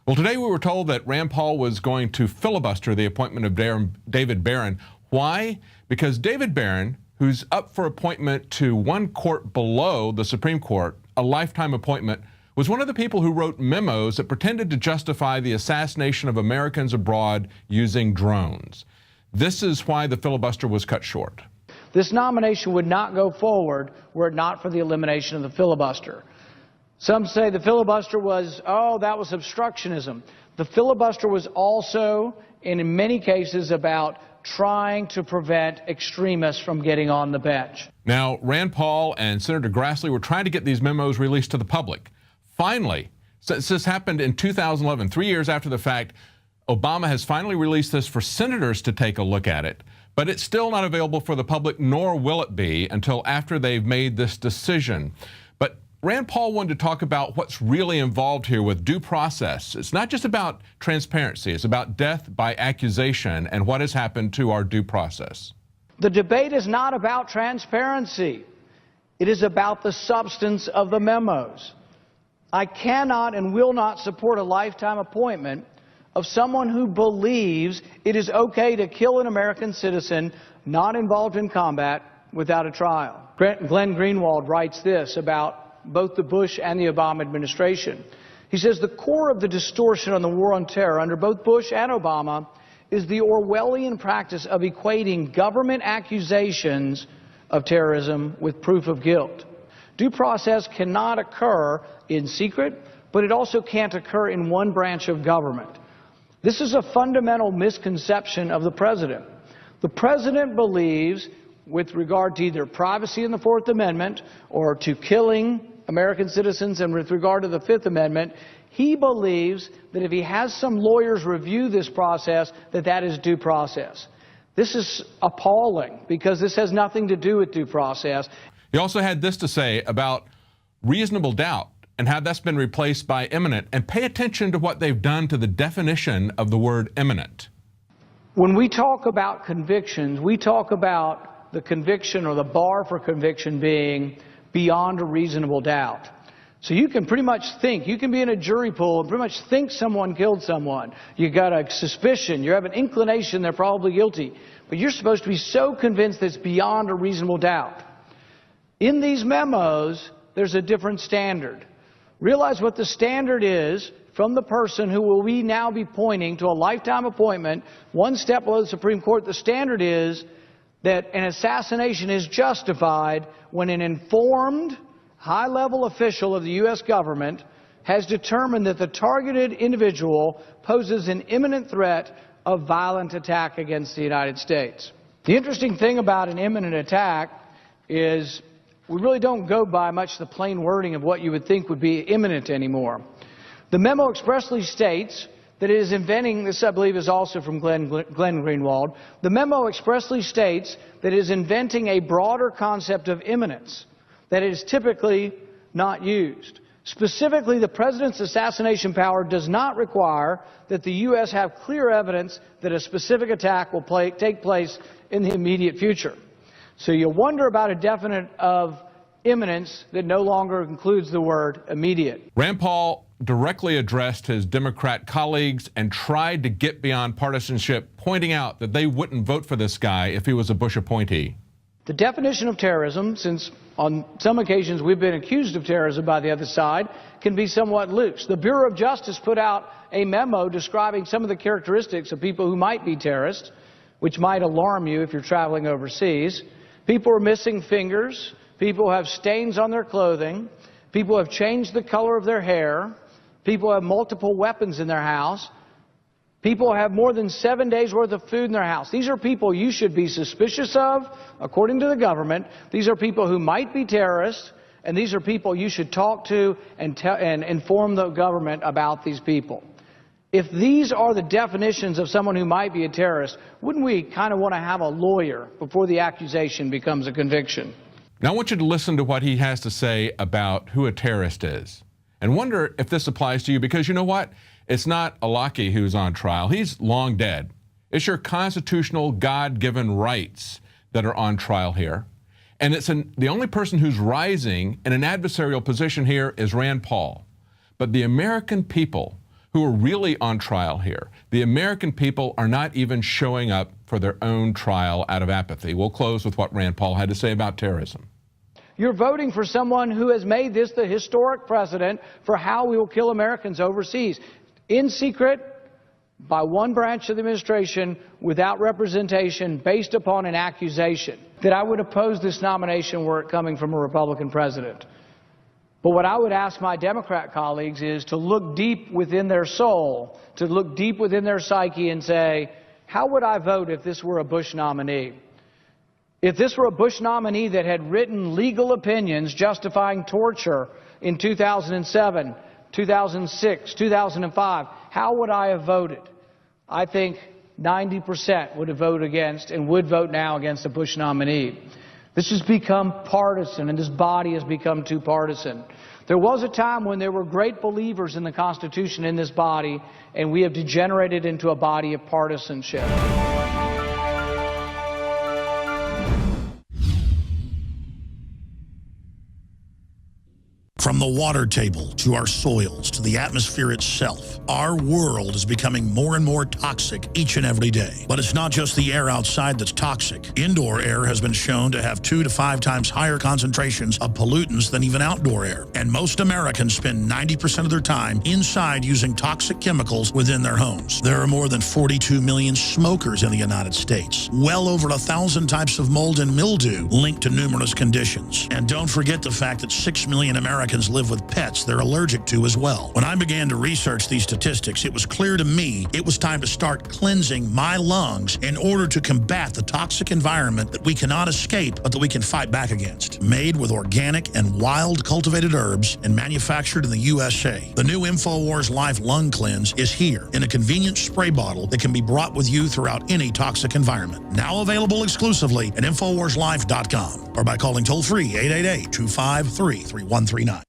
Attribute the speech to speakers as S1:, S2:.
S1: Well, today we were told that Rand Paul was going to filibuster the appointment of David Barron. Why? Because David Barron, who's up for appointment to one court below the Supreme Court, a lifetime appointment, was one of the people who wrote memos that pretended to justify the assassination of Americans abroad using drones. This is why the filibuster was cut short.
S2: This nomination would not go forward were it not for the elimination of the filibuster. Some say the filibuster was, that was obstructionism. The filibuster was also, in many cases, about trying to prevent extremists from getting on the bench.
S1: Now, Rand Paul and Senator Grassley were trying to get these memos released to the public. Finally, since this happened in 2011, 3 years after the fact, Obama has finally released this for senators to take a look at it. But it's still not available for the public, nor will it be until after they've made this decision. But Rand Paul wanted to talk about what's really involved here with due process. It's not just about transparency. It's about death by accusation and what has happened to our due process.
S2: The debate is not about transparency. It is about the substance of the memos. I cannot and will not support a lifetime appointment of someone who believes it is okay to kill an American citizen not involved in combat without a trial. Glenn Greenwald writes this about both the Bush and the Obama administration. He says, the core of the distortion on the war on terror under both Bush and Obama is the Orwellian practice of equating government accusations of terrorism with proof of guilt. Due process cannot occur in secret, but it also can't occur in one branch of government. This is a fundamental misconception of the president. The president believes, with regard to either privacy in the Fourth Amendment or to killing American citizens, and with regard to the Fifth Amendment, he believes that if he has some lawyers review this process, that is due process. This is appalling because this has nothing to do with due process.
S1: He also had this to say about reasonable doubt and how that's been replaced by imminent. And pay attention to what they've done to the definition of the word imminent.
S2: When we talk about convictions, we talk about the conviction or the bar for conviction being beyond a reasonable doubt. So you can pretty much think, you can be in a jury pool and pretty much think someone killed someone. You got a suspicion, you have an inclination they're probably guilty, but you're supposed to be so convinced that it's beyond a reasonable doubt. In these memos, there's a different standard. Realize what the standard is from the person who will we now be pointing to a lifetime appointment, one step below the Supreme Court. The standard is that an assassination is justified when an informed, high-level official of the U.S. government has determined that the targeted individual poses an imminent threat of violent attack against the United States. The interesting thing about an imminent attack is we really don't go by much the plain wording of what you would think would be imminent anymore. The memo expressly states that it is inventing, this I believe is also from Glenn Greenwald, the memo expressly states that it is inventing a broader concept of imminence that is typically not used. Specifically, the president's assassination power does not require that the U.S. have clear evidence that a specific attack will take place in the immediate future. So you wonder about a definite of imminence that no longer includes the word immediate.
S1: Rand Paul directly addressed his Democrat colleagues and tried to get beyond partisanship, pointing out that they wouldn't vote for this guy if he was a Bush appointee.
S2: The definition of terrorism, since on some occasions we've been accused of terrorism by the other side, can be somewhat loose. The Bureau of Justice put out a memo describing some of the characteristics of people who might be terrorists, which might alarm you if you're traveling overseas. People are missing fingers. People have stains on their clothing. People have changed the color of their hair. People have multiple weapons in their house. People have more than 7 days' worth of food in their house. These are people you should be suspicious of, according to the government. These are people who might be terrorists, and these are people you should talk to and inform the government about these people. If these are the definitions of someone who might be a terrorist, wouldn't we kind of want to have a lawyer before the accusation becomes a conviction?
S1: Now I want you to listen to what he has to say about who a terrorist is. And wonder if this applies to you, because you know what? It's not Alaki who's on trial. He's long dead. It's your constitutional, God-given rights that are on trial here. And it's the only person who's rising in an adversarial position here is Rand Paul. But the American people who are really on trial here. The American people are not even showing up for their own trial out of apathy. We'll close with what Rand Paul had to say about terrorism.
S2: You're voting for someone who has made this the historic precedent for how we will kill Americans overseas. In secret, by one branch of the administration, without representation, based upon an accusation. That I would oppose this nomination were it coming from a Republican president. But what I would ask my Democrat colleagues is to look deep within their soul, to look deep within their psyche and say, how would I vote if this were a Bush nominee? If this were a Bush nominee that had written legal opinions justifying torture in 2007, 2006, 2005, how would I have voted? I think 90% would have voted against and would vote now against a Bush nominee. This has become partisan, and this body has become too partisan. There was a time when there were great believers in the Constitution in this body, and we have degenerated into a body of partisanship.
S3: From the water table to our soils to the atmosphere itself, our world is becoming more and more toxic each and every day. But it's not just the air outside that's toxic. Indoor air has been shown to have 2 to 5 times higher concentrations of pollutants than even outdoor air. And most Americans spend 90% of their time inside using toxic chemicals within their homes. There are more than 42 million smokers in the United States. Well over 1,000 types of mold and mildew linked to numerous conditions. And don't forget the fact that 6 million Americans live with pets they're allergic to as well. When I began to research these statistics, it was clear to me it was time to start cleansing my lungs in order to combat the toxic environment that we cannot escape but that we can fight back against. Made with organic and wild cultivated herbs and manufactured in the USA, the new InfoWars Life Lung Cleanse is here in a convenient spray bottle that can be brought with you throughout any toxic environment. Now available exclusively at InfoWarsLife.com or by calling toll-free 888-253-3139.